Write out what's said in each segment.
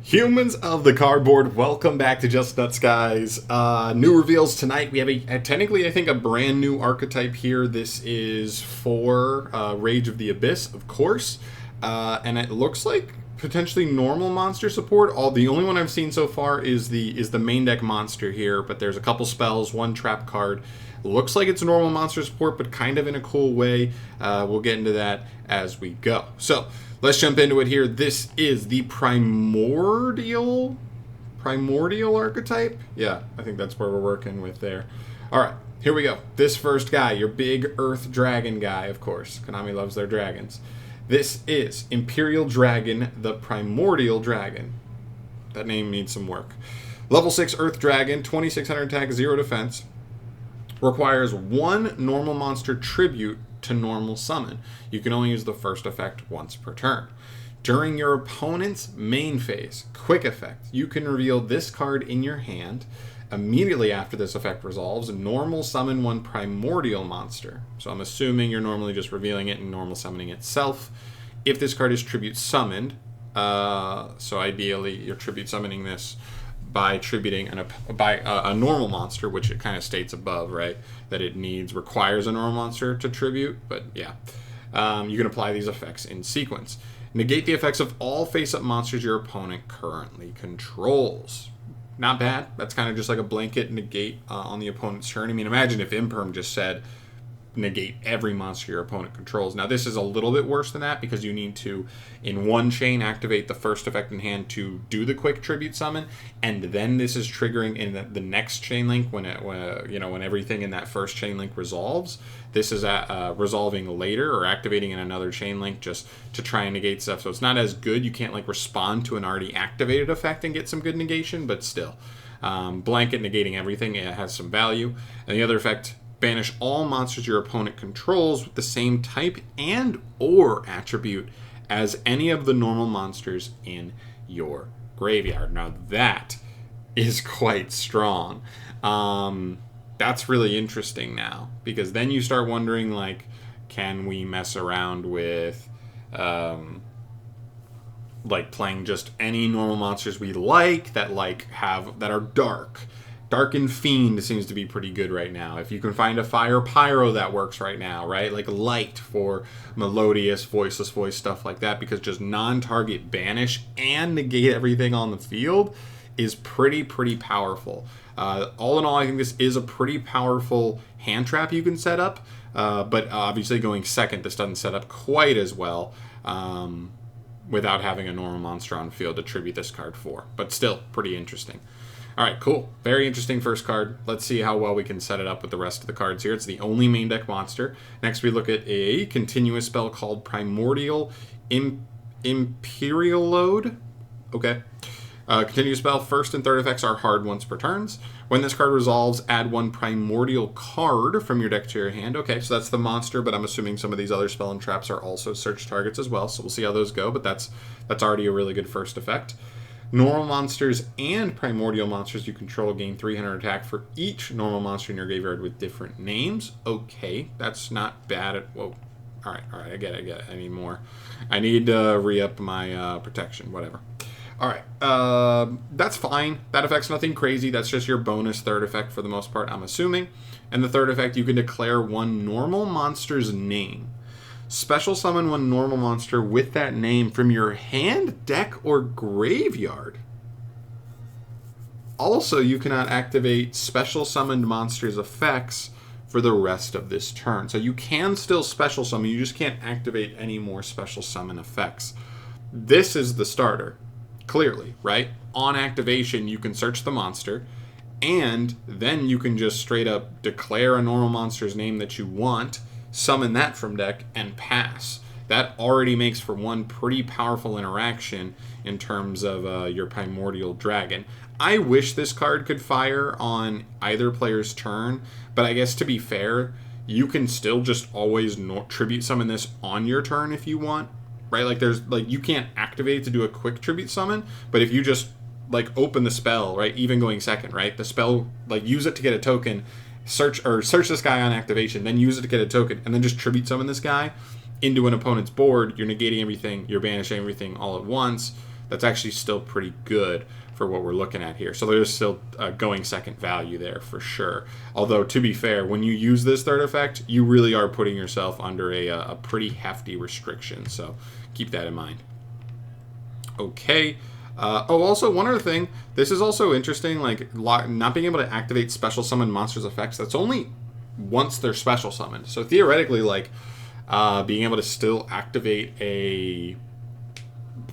Humans of the cardboard, welcome back to Just Nuts, guys. New reveals tonight. We have technically, I think, a brand new archetype here. This is for Rage of the Abyss, of course, and it looks like potentially normal monster support. The only one I've seen so far is the main deck monster here, but there's a couple spells, one trap card. Looks like it's normal monster support, but kind of in a cool way. We'll get into that as we go. So let's jump into it here. This is the Primordial archetype. Yeah, I think that's where we're working with there. All right, here we go. This first guy, your big Earth Dragon guy, of course. Konami loves their dragons. This is Imperial Dragon, the Primordial Dragon. That name needs some work. Level 6 Earth Dragon, 2600 attack, 0 defense. Requires one normal monster tribute to normal summon. You can only use the first effect once per turn. During your opponent's main phase, quick effect, you can reveal this card in your hand. Immediately after this effect resolves, normal summon one primordial monster. So I'm assuming you're normally just revealing it and normal summoning itself. If this card is tribute summoned, so ideally you're tribute summoning this by tributing a normal monster, which it kind of states above, right? That it requires a normal monster to tribute, but yeah. You can apply these effects in sequence. Negate the effects of all face-up monsters your opponent currently controls. Not bad. That's kind of just like a blanket negate on the opponent's turn. I mean, imagine if Imperm just said, negate every monster your opponent controls. Now this is a little bit worse than that because you need to, in one chain, activate the first effect in hand to do the quick tribute summon, and then this is triggering in the next chain link when everything in that first chain link resolves. This is resolving later or activating in another chain link just to try and negate stuff. So it's not as good. You can't like respond to an already activated effect and get some good negation, but still, blanket negating everything, it has some value. And the other effect, banish all monsters your opponent controls with the same type and or attribute as any of the normal monsters in your graveyard. Now that is quite strong. That's really interesting now, because then you start wondering, like, can we mess around with like playing just any normal monsters we like that are dark. Dark and Fiend seems to be pretty good right now. If you can find a Fire Pyro, that works right now, right? Like Light for melodious, voiceless voice, stuff like that, because just non-target banish and negate everything on the field is pretty powerful. All in all, I think this is a pretty powerful hand trap you can set up, but obviously going second, this doesn't set up quite as well without having a normal monster on field to tribute this card for, but still pretty interesting. All right, cool. Very interesting first card. Let's see how well we can set it up with the rest of the cards here. It's the only main deck monster. Next, we look at a continuous spell called Primordial Imperial Load. Okay. Continuous spell, first and third effects are hard once per turns. When this card resolves, add one primordial card from your deck to your hand. Okay, so that's the monster, but I'm assuming some of these other spell and traps are also search targets as well, so we'll see how those go, but that's already a really good first effect. Normal monsters and primordial monsters you control gain 300 attack for each normal monster in your graveyard with different names. Okay, that's not bad. Whoa. All right, I get it. I need more. I need to re-up my protection, whatever. All right, that's fine. That affects nothing crazy. That's just your bonus third effect for the most part, I'm assuming. And the third effect, you can declare one normal monster's name. Special summon one normal monster with that name from your hand, deck, or graveyard. Also, you cannot activate special summoned monsters' effects for the rest of this turn. So you can still special summon, you just can't activate any more special summon effects. This is the starter, clearly, right? On activation, you can search the monster, and then you can just straight up declare a normal monster's name that you want, summon that from deck, and pass. That already makes for one pretty powerful interaction in terms of your Primordial Dragon. I wish this card could fire on either player's turn, but I guess to be fair, you can still just always tribute summon this on your turn if you want, right? Like you can't activate it to do a quick tribute summon, but if you just open the spell, right, even going second, right, the spell, use it to get a token, search this guy on activation, then use it to get a token, and then just tribute summon this guy into an opponent's board. You're negating everything, you're banishing everything all at once. that's actually still pretty good for what we're looking at here. So there's still going second value there for sure. Although, to be fair, when you use this third effect, you really are putting yourself under a pretty hefty restriction. So keep that in mind. Okay. Also, one other thing. This is also interesting, like not being able to activate special summon monsters' effects. That's only once they're special summoned. So theoretically, like being able to still activate a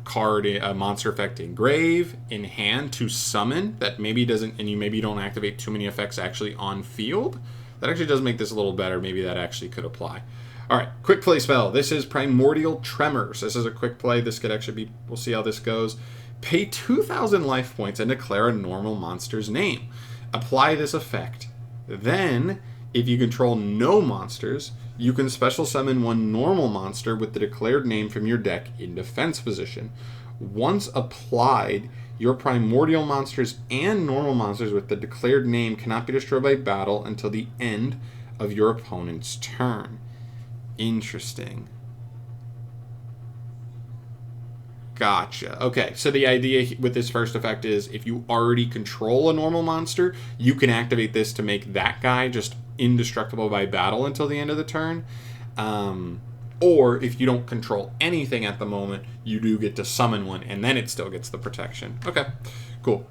card, a monster effect in grave, in hand to summon that maybe doesn't, and you maybe don't activate too many effects actually on field. That actually does make this a little better. Maybe that actually could apply. All right, quick play spell. This is Primordial Tremors. This is a quick play. This could actually be, we'll see how this goes. Pay 2,000 life points and declare a normal monster's name. Apply this effect. Then, if you control no monsters, you can special summon one normal monster with the declared name from your deck in defense position. Once applied, your primordial monsters and normal monsters with the declared name cannot be destroyed by battle until the end of your opponent's turn. Interesting. Gotcha. Okay, so the idea with this first effect is if you already control a normal monster, you can activate this to make that guy just indestructible by battle until the end of the turn. Or if you don't control anything at the moment, you do get to summon one, and then it still gets the protection. Okay, cool.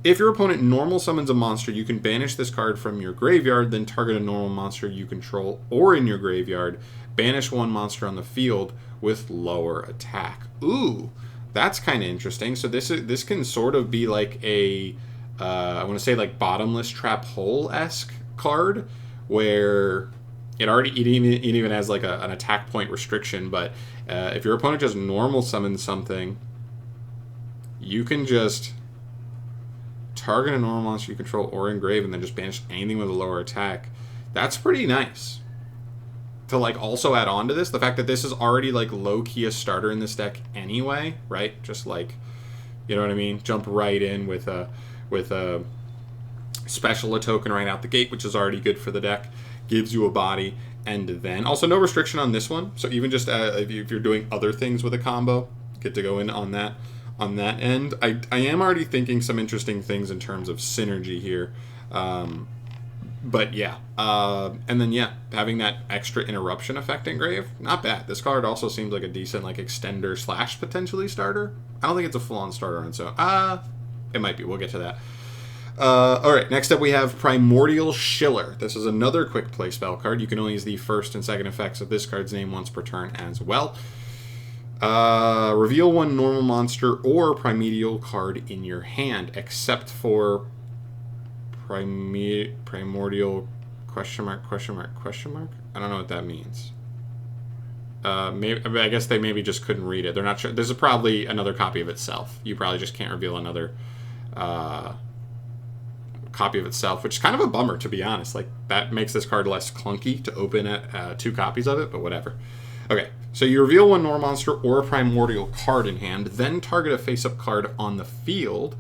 If your opponent normal summons a monster, you can banish this card from your graveyard, then target a normal monster you control or in your graveyard. Banish one monster on the field with lower attack. Ooh, that's kind of interesting. So this can sort of be like a, I want to say like bottomless trap hole-esque card, where it even has like an attack point restriction. But if your opponent just normal summons something, you can just target a normal monster you control or engrave, and then just banish anything with a lower attack. That's pretty nice. To like also add on to this, the fact that this is already like low-key a starter in this deck anyway, right? Just like, you know what I mean? Jump right in with a special a token right out the gate, which is already good for the deck. Gives you a body, and then also no restriction on this one. So even just if you're doing other things with a combo, get to go in on that end. I am already thinking some interesting things in terms of synergy here. But yeah, and then yeah, having that extra interruption effect engrave, not bad. This card also seems like a decent like extender / potentially starter. I don't think it's a full-on starter on its own. It might be. We'll get to that. All right, next up we have Primordial Schiller. This is another quick play spell card. You can only use the first and second effects of this card's name once per turn as well. Reveal one normal monster or primordial card in your hand, except for primordial question mark. I don't know what that means. I guess they maybe just couldn't read it. They're not sure. There's probably another copy of itself. You probably just can't reveal another copy of itself, which is kind of a bummer, to be honest. Like, that makes this card less clunky to open at 2 copies of it, but whatever. Okay, so you reveal one normal monster or a primordial card in hand, then target a face-up card on the field.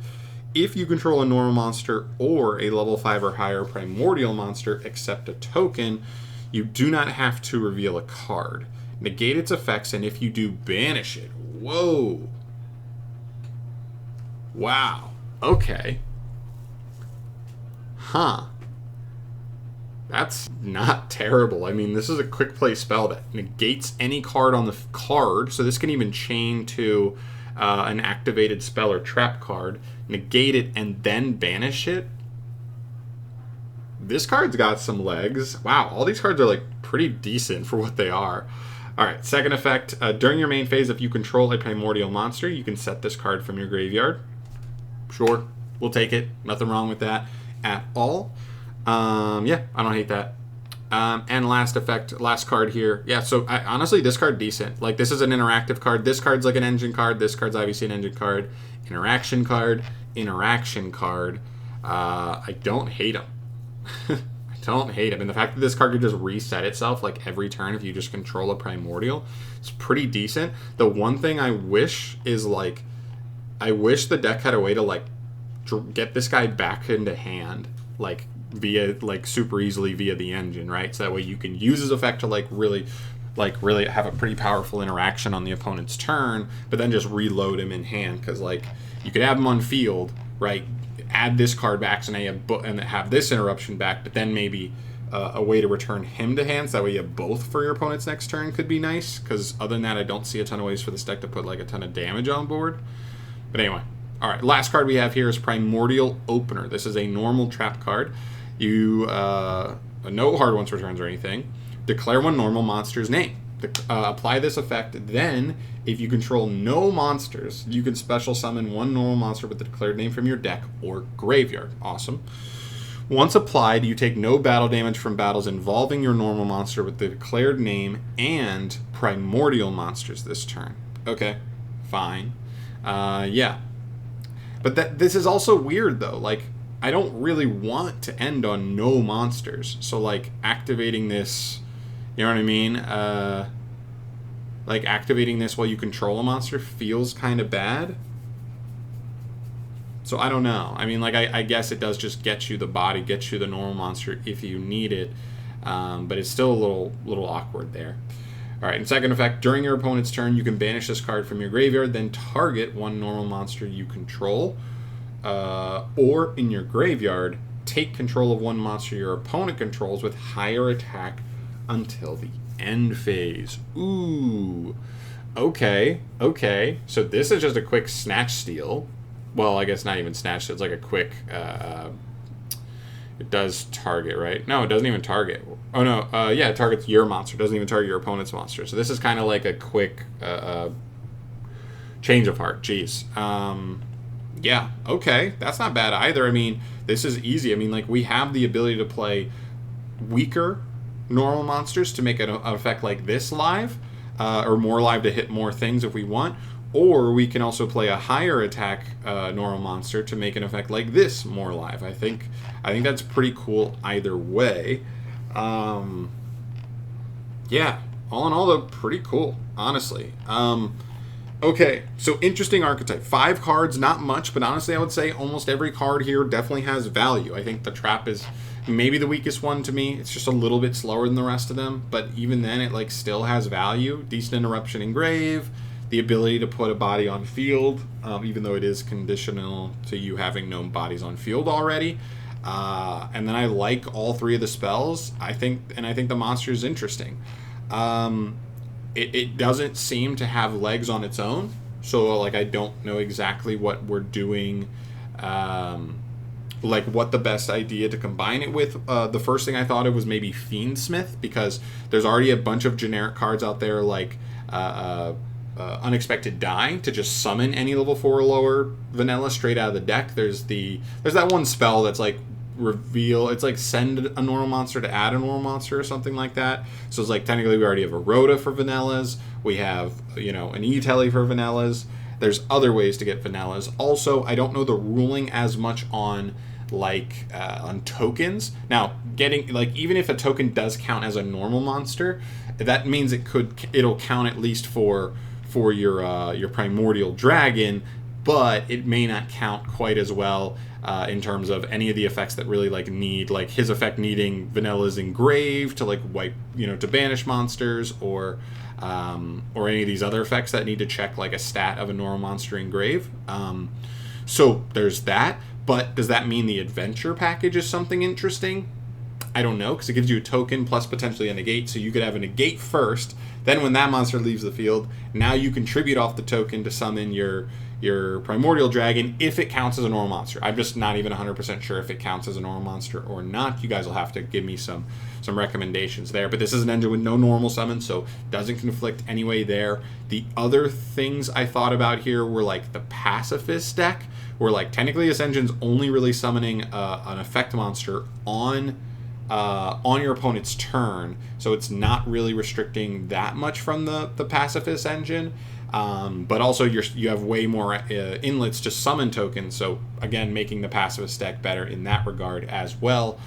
If you control a normal monster or a level 5 or higher primordial monster, except a token, you do not have to reveal a card. Negate its effects, and if you do, banish it. Whoa. Wow. Okay. Huh. That's not terrible. I mean, this is a quick play spell that negates any card on the card, so this can even chain to an activated spell or trap card, negate it, and then banish it. This card's got some legs. Wow, all these cards are like pretty decent for what they are. All right, second effect. During your main phase, if you control a primordial monster, you can set this card from your graveyard. Sure, we'll take it. Nothing wrong with that at all. Yeah, I don't hate that. And last effect, last card here. Yeah, so honestly, this card decent. Like, this is an interactive card. This card's like an engine card. This card's obviously an engine card. Interaction card. Interaction card. I don't hate them. I don't hate them. And the fact that this card could just reset itself like every turn if you just control a primordial, it's pretty decent. The one thing I wish is like, I wish the deck had a way to like get this guy back into hand, like via like super easily via the engine, right? So that way you can use his effect to like really like really have a pretty powerful interaction on the opponent's turn, but then just reload him in hand, because like you could have him on field, right? Add this card back, so now you have and have this interruption back, but then maybe a way to return him to hand, so that way you have both for your opponent's next turn could be nice, because other than that, I don't see a ton of ways for this deck to put like a ton of damage on board. But anyway, all right, last card we have here is Primordial Opener. This is a normal trap card. You, no hard ones returns or anything. Declare one normal monster's name. Apply this effect, then if you control no monsters, you can special summon one normal monster with the declared name from your deck or graveyard. Awesome. Once applied, you take no battle damage from battles involving your normal monster with the declared name and primordial monsters this turn. Okay, fine. Yeah. But this is also weird, though. Like, I don't really want to end on no monsters. So, like, activating this, you know what I mean? Like, activating this while you control a monster feels kind of bad. So I don't know. I mean, like, I guess it does just get you the body, get you the normal monster if you need it. But it's still a little awkward there. All right, and second effect, during your opponent's turn, you can banish this card from your graveyard, then target one normal monster you control. Or in your graveyard, take control of one monster your opponent controls with higher attack until the end phase. Ooh. Okay. So this is just a quick snatch steal. Well, I guess not even snatch. It's like a quick... it does target, right? No, it doesn't even target. Oh, no. Yeah, it targets your monster. It doesn't even target your opponent's monster. So this is kind of like a quick change of heart. Jeez. Yeah, okay. That's not bad either. I mean, this is easy. I mean, like, we have the ability to play weaker normal monsters to make an effect like this live, or more live to hit more things if we want. Or we can also play a higher attack normal monster to make an effect like this more live. I think that's pretty cool either way. Yeah, all in all, though, pretty cool, honestly. Okay, so interesting archetype. 5 cards, not much, but honestly, I would say almost every card here definitely has value. I think the trap is maybe the weakest one to me. It's just a little bit slower than the rest of them, but even then, it like still has value. Decent interruption in grave. The ability to put a body on field, even though it is conditional to you having no bodies on field already. And then I like all 3 of the spells. I think the monster is interesting. It doesn't seem to have legs on its own, so like I don't know exactly what we're doing. Like what the best idea to combine it with. The first thing I thought of was maybe Fiendsmith, because there's already a bunch of generic cards out there like. Unexpected Die to just summon any level 4 or lower vanilla straight out of the deck. There's that one spell that's like reveal. It's like send a normal monster to add a normal monster or something like that. So it's like technically we already have a Rhoda for vanillas. We have an E-Telly for vanillas. There's other ways to get vanillas. Also, I don't know the ruling as much on on tokens. Now, getting even if a token does count as a normal monster, that means it'll count at least for your Primordial Dragon, but it may not count quite as well in terms of any of the effects that really need his effect needing vanillas engraved to wipe to banish monsters, or any of these other effects that need to check a stat of a normal monster engrave. So there's that. But does that mean the adventure package is something interesting? I don't know, because it gives you a token plus potentially a negate, so you could have a negate first, then when that monster leaves the field, now you contribute off the token to summon your Primordial Dragon if it counts as a normal monster. I'm just not even 100% sure if it counts as a normal monster or not. You guys will have to give me some recommendations there. But this is an engine with no normal summon, so doesn't conflict anyway there. The other things I thought about here were the Pacifist deck, where technically this engine's only really summoning an effect monster on your opponent's turn, so it's not really restricting that much from the Pacifist engine. But also you have way more inlets to summon tokens, so again making the Pacifist deck better in that regard as well.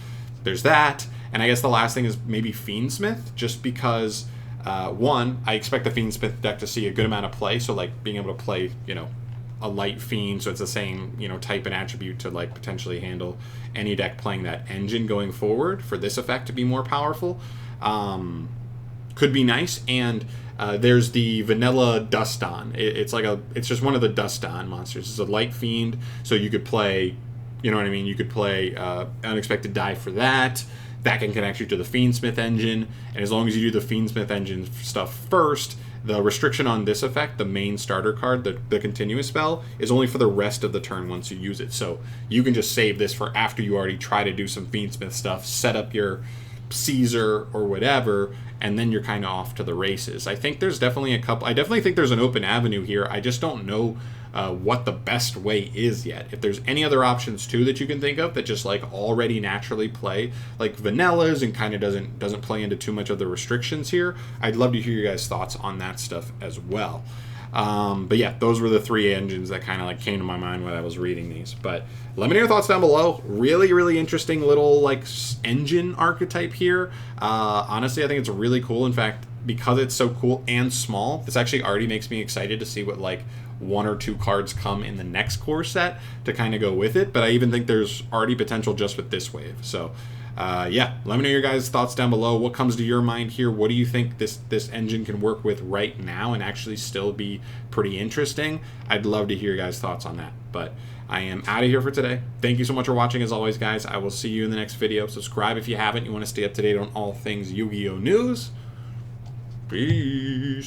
There's that, and I guess the last thing is maybe Fiendsmith, just because one, I expect the Fiendsmith deck to see a good amount of play, so being able to play a light fiend, so it's the same type and attribute to potentially handle any deck playing that engine going forward for this effect to be more powerful. could be nice. And there's the vanilla Duston. It's just one of the Duston monsters. It's a light fiend, so you could play, you know what I mean? You could play Unexpected Die for that. That can connect you to the Fiendsmith engine, and as long as you do the Fiendsmith engine stuff first, the restriction on this effect, the main starter card, the continuous spell, is only for the rest of the turn once you use it. So you can just save this for after you already try to do some Fiendsmith stuff, set up your Caesar or whatever, and then you're kind of off to the races. I think there's definitely I definitely think there's an open avenue here. I just don't know what the best way is yet. If there's any other options too that you can think of that just like already naturally play like vanillas and kind of doesn't play into too much of the restrictions here, I'd love to hear your guys' thoughts on that stuff as well. But yeah, those were the three engines that kind of like came to my mind when I was reading these. But let me know your thoughts down below. Really, really interesting little like engine archetype here. Honestly, I think it's really cool. In fact, because it's so cool and small, this actually already makes me excited to see what like 1 or 2 cards come in the next core set to kind of go with it. But I even think there's already potential just with this wave. So yeah, let me know your guys' thoughts down below. What comes to your mind here? What do you think this engine can work with right now and actually still be pretty interesting? I'd love to hear your guys' thoughts on that. But I am out of here for today. Thank you so much for watching as always, guys. I will see you in the next video. Subscribe if you haven't. You want to stay up to date on all things Yu-Gi-Oh! News. Peace.